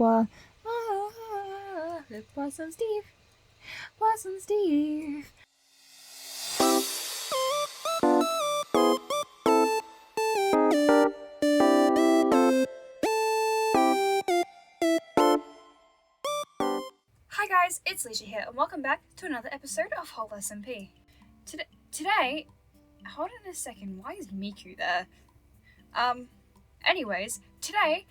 boy. Possum Steve. Possum Steve. Hi guys, it's Leisha here, and welcome back to another episode of HOLESMP. Today, hold on a second, why is Miku there? Anyways, today,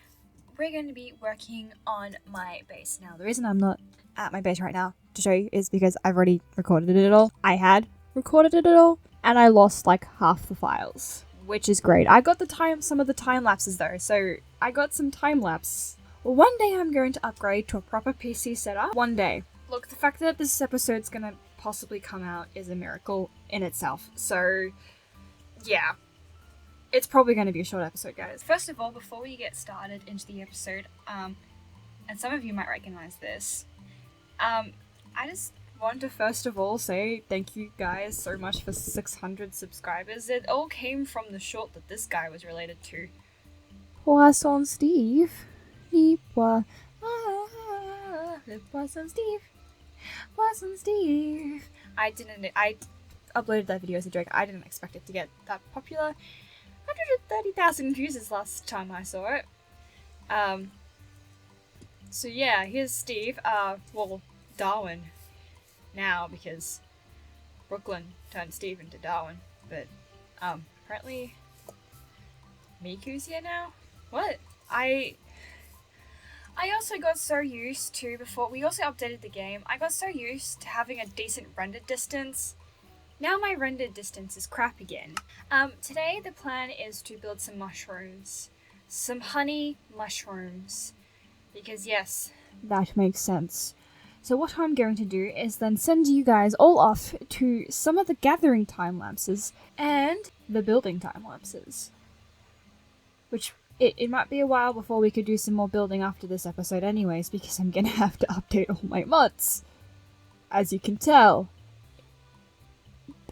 we're going to be working on my base. Now, the reason I'm not at my base right now to show you is because I've already recorded it all. I had recorded it all, and I lost like half the files, which is great. I got some of the time lapses though, so I got some time lapse. One day I'm going to upgrade to a proper PC setup. One day. Look, the fact that this episode's gonna possibly come out is a miracle in itself. So, yeah. It's probably going to be a short episode, guys. First of all, before we get started into the episode, and some of you might recognize this, I just want to first of all say thank you guys so much for 600 subscribers. It all came from the short that this guy was related to. Poisson Steve. Poisson Steve. Poisson Steve. I uploaded that video as a joke. I didn't expect it to get that popular. 130,000 views last time I saw it. So yeah, here's Steve. Well, Darwin now, because Brooklyn turned Steve into Darwin. But, apparently Miku's here now? What? I also got so used to, before we also updated the game, I got so used to having a decent render distance. Now my render distance is crap again. Today the plan is to build some mushrooms. Some honey mushrooms. Because yes, that makes sense. So what I'm going to do is then send you guys all off to some of the gathering time lapses and the building time lapses. Which, it might be a while before we could do some more building after this episode anyways, because I'm gonna have to update all my mods. As you can tell.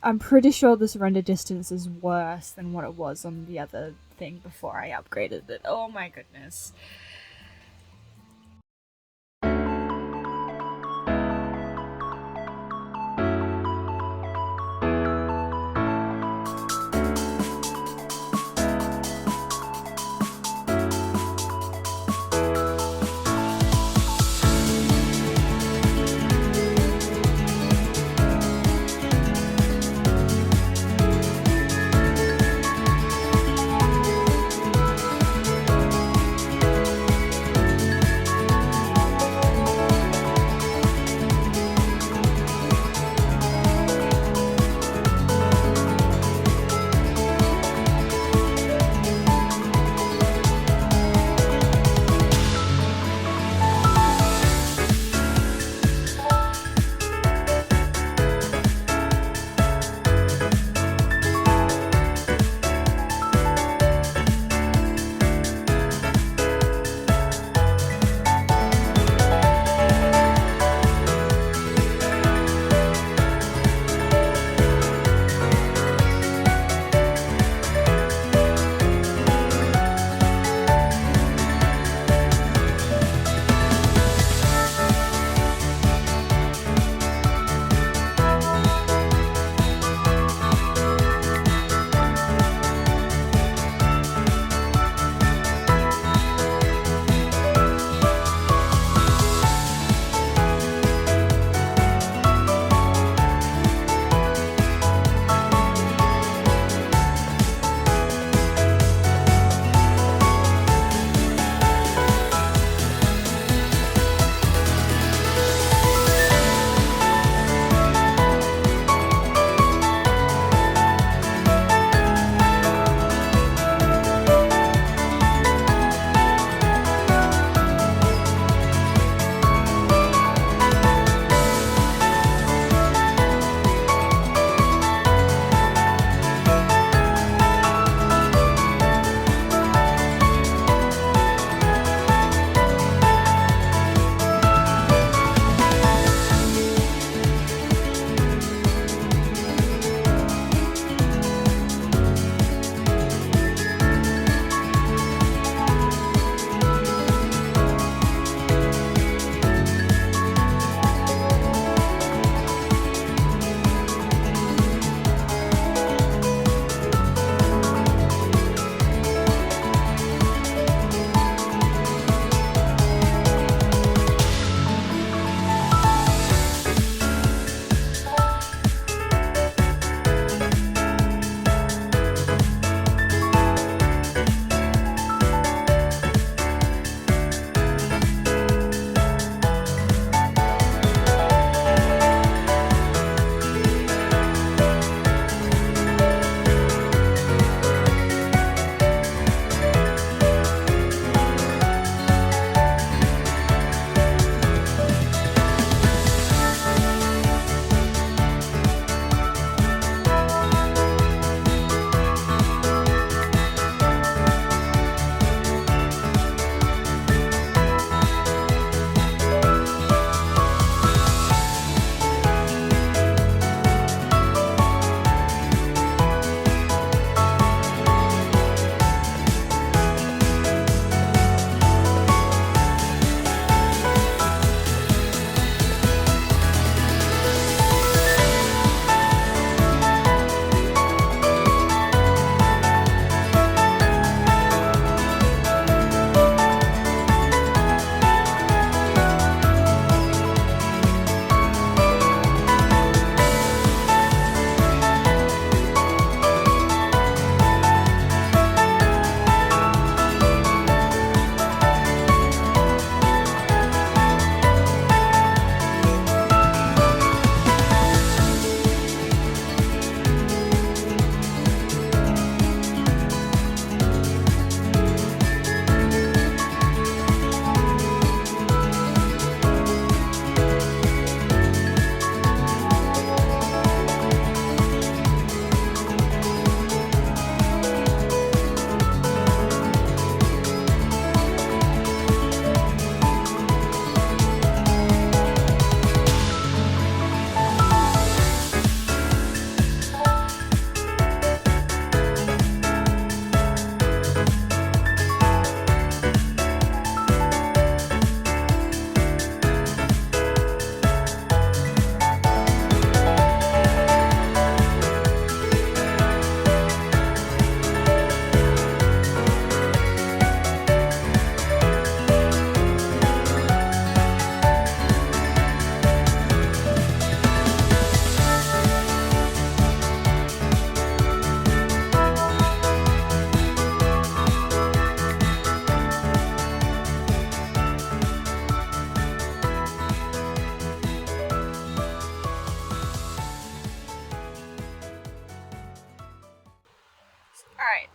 I'm pretty sure this render distance is worse than what it was on the other thing before I upgraded it. Oh my goodness.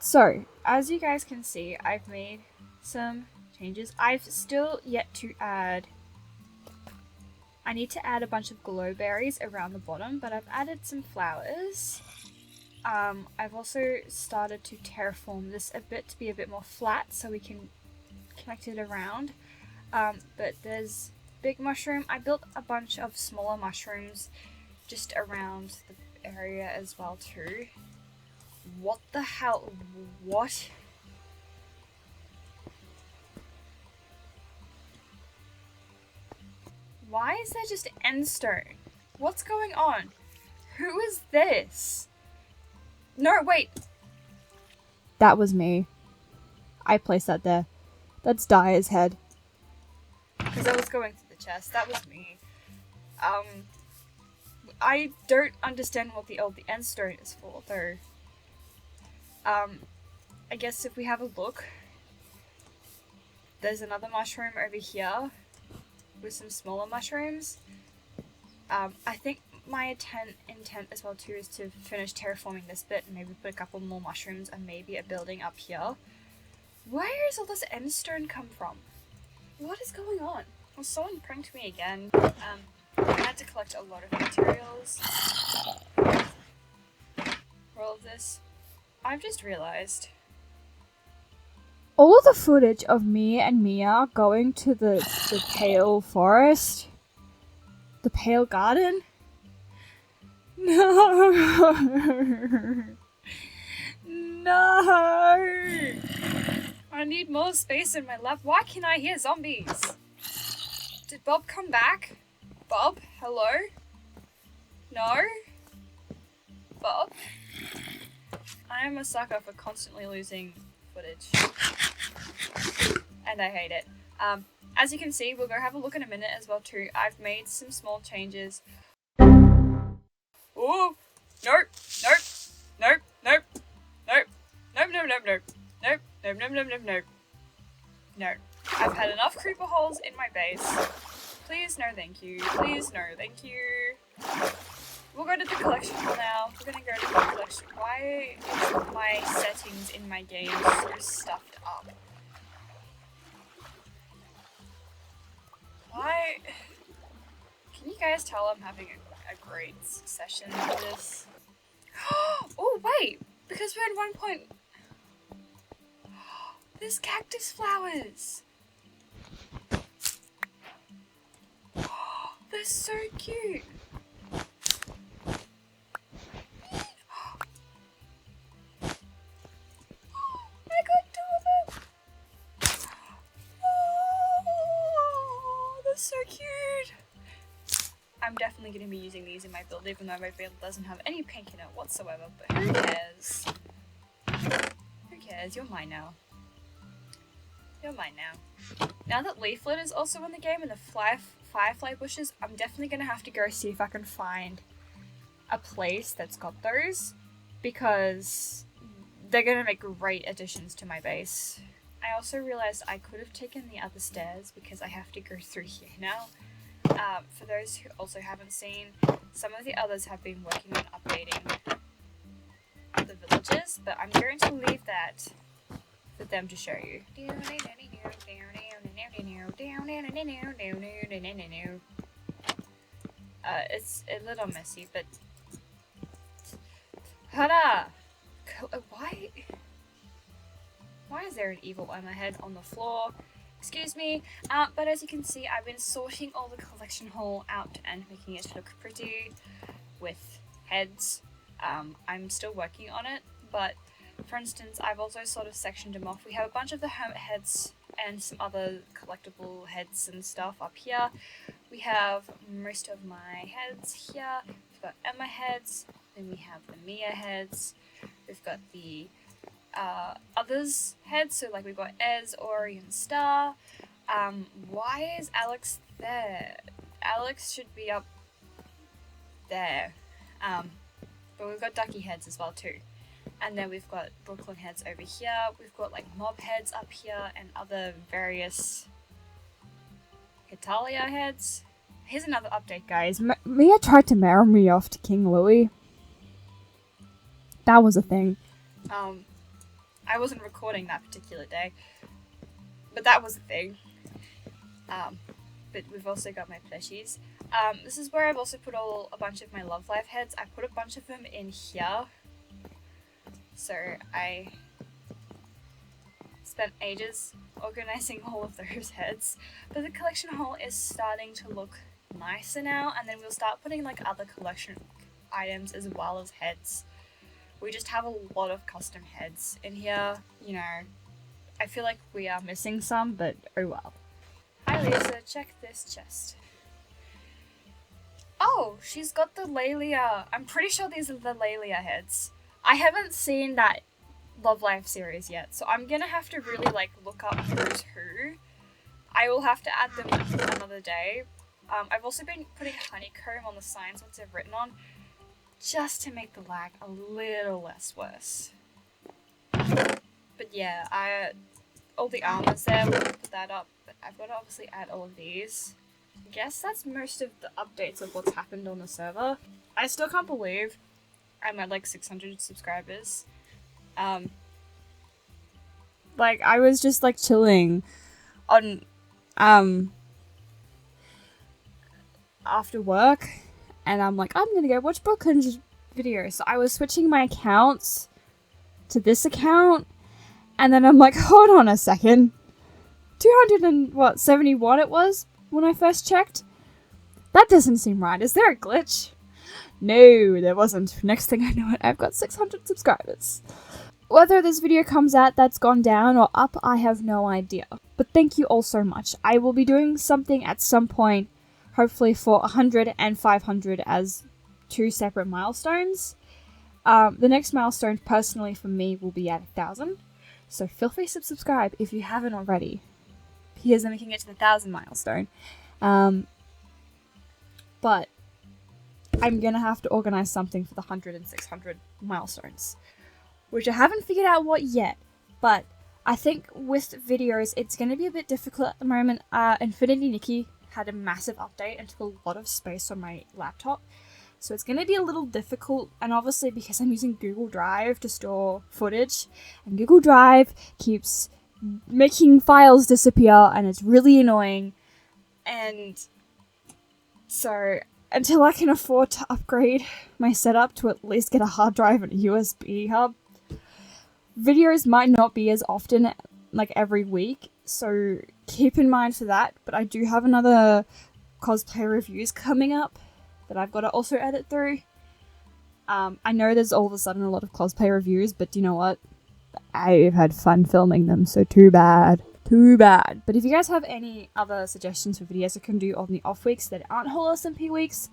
So, as you guys can see, I've made some changes. I've still yet to add... I need to add a bunch of glowberries around the bottom, but I've added some flowers. I've also started to terraform this a bit to be a bit more flat so we can connect it around. But there's big mushroom. I built a bunch of smaller mushrooms just around the area as well too. What the hell? What? Why is there just endstone? What's going on? Who is this? No, wait. That was me. I placed that there. That's Dyer's head. Because I was going through the chest. That was me. I don't understand what the endstone is for, though. I guess if we have a look, there's another mushroom over here with some smaller mushrooms. I think my intent as well too is to finish terraforming this bit and maybe put a couple more mushrooms and maybe a building up here. Where is all this endstone come from? What is going on? Well, someone pranked me again. I had to collect a lot of materials for all of this. I've just realized. All of the footage of me and Miah going to the Pale Forest, the Pale Garden. No! No! I need more space in my lab. Why can I hear zombies? Did Bob come back? Bob? Hello? No? Bob? I am a sucker for constantly losing footage. And I hate it. As you can see, we'll go have a look in a minute as well too. I've made some small changes. Ooh! Nope! Nope! Nope! Nope! Nope! Nope! Nope! Nope! Nope! Nope! Nope! Nope! Nope! Nope! Nope! No. I've had enough creeper holes in my base. Please, no thank you. Please, no thank you. We'll go to the collection hall now. We're gonna go to the collection. Why is my settings in my game so stuffed up? Why? Can you guys tell I'm having a great session with this? Oh, wait! Because we're at one point. There's cactus flowers! They're so cute! I got 2 of them! Oh, they're so cute! I'm definitely going to be using these in my build, even though my build doesn't have any pink in it whatsoever, but who cares? Who cares? You're mine now. You're mine now. Now that Leaflet is also in the game and the firefly bushes, I'm definitely going to have to go see if I can find a place that's got those, because they're going to make great additions to my base. I also realized I could have taken the other stairs because I have to go through here now. For those who also haven't seen, some of the others have been working on updating the villages, but I'm going to leave that for them to show you. It's a little messy, but Hana! Why is there an evil Emma head on the floor? Excuse me, but as you can see, I've been sorting all the collection hall out and making it look pretty with heads. I'm still working on it, but for instance, I've also sort of sectioned them off. We have a bunch of the hermit heads and some other collectible heads and stuff up here. We have most of my heads here. We've got Emma heads, then we have the Miah heads. We've got the others heads, so like we've got Ez, Ori, and Star. Why is Alex there? Alex should be up there. But we've got Ducky heads as well too. And then we've got Brooklyn heads over here. We've got like mob heads up here and other various Hitalia heads. Here's another update, guys. Miah tried to marry me off to King Louis. That was a thing. I wasn't recording that particular day, but that was a thing. But we've also got my plushies. This is where I've also put a bunch of my Love Life heads. I put a bunch of them in here. So I spent ages organizing all of those heads. But the collection haul is starting to look nicer now, and then we'll start putting like other collection items as well as heads. We just have a lot of custom heads in here, you know. I feel like we are missing some, but oh well. Hi Lisa, check this chest. Oh, she's got the Lelia. I'm pretty sure these are the Lelia heads. I haven't seen that Love Life series yet, so I'm gonna have to really like look up who's who. I will have to add them another day. I've also been putting honeycomb on the signs once they've written on, just to make the lag a little less worse. But yeah, all the armors there, we'll put that up, but I've got to obviously add all of these. I guess that's most of the updates of what's happened on the server. I still can't believe I'm at like 600 subscribers. Like, I was just like chilling on after work, and I'm like, I'm gonna go watch Brooklyn's video. So I was switching my accounts to this account, and then I'm like, hold on a second, 271 it was when I first checked. That doesn't seem right. Is there a glitch? No, there wasn't. Next thing I know, I've got 600 subscribers. Whether this video comes out that's gone down or up, I have no idea. But thank you all so much. I will be doing something at some point, hopefully for 100 and 500 as 2 separate milestones. The next milestone, personally for me, will be at 1,000. So feel free to subscribe if you haven't already, because then we can get to the 1,000 milestone. But I'm gonna have to organize something for the 100 and 600 milestones, which I haven't figured out what yet, but I think with videos it's going to be a bit difficult at the moment. Infinity Nikki had a massive update and took a lot of space on my laptop, so it's going to be a little difficult, and obviously because I'm using Google Drive to store footage, and Google Drive keeps making files disappear and it's really annoying, and so until I can afford to upgrade my setup to at least get a hard drive and a USB hub, videos might not be as often, like every week, so keep in mind for that. But I do have another cosplay reviews coming up that I've got to also edit through. I know there's all of a sudden a lot of cosplay reviews, but you know what? I've had fun filming them, so too bad. Too bad. But if you guys have any other suggestions for videos I can do on the off weeks that aren't HOLESMP weeks,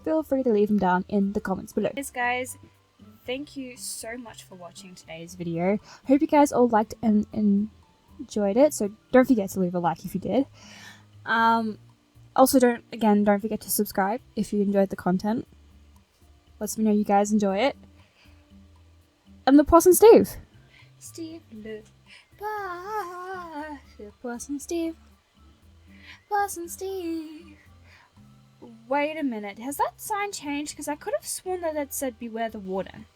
feel free to leave them down in the comments below. Yes, guys. Thank you so much for watching today's video. Hope you guys all liked and enjoyed it. So don't forget to leave a like if you did. Also, don't forget to subscribe if you enjoyed the content. Let me know you guys enjoy it. And the Poss and Steve. Steve, look. Bye. The Poss and Steve. Poss and Steve. Wait a minute, has that sign changed? Because I could have sworn that it said beware the warden.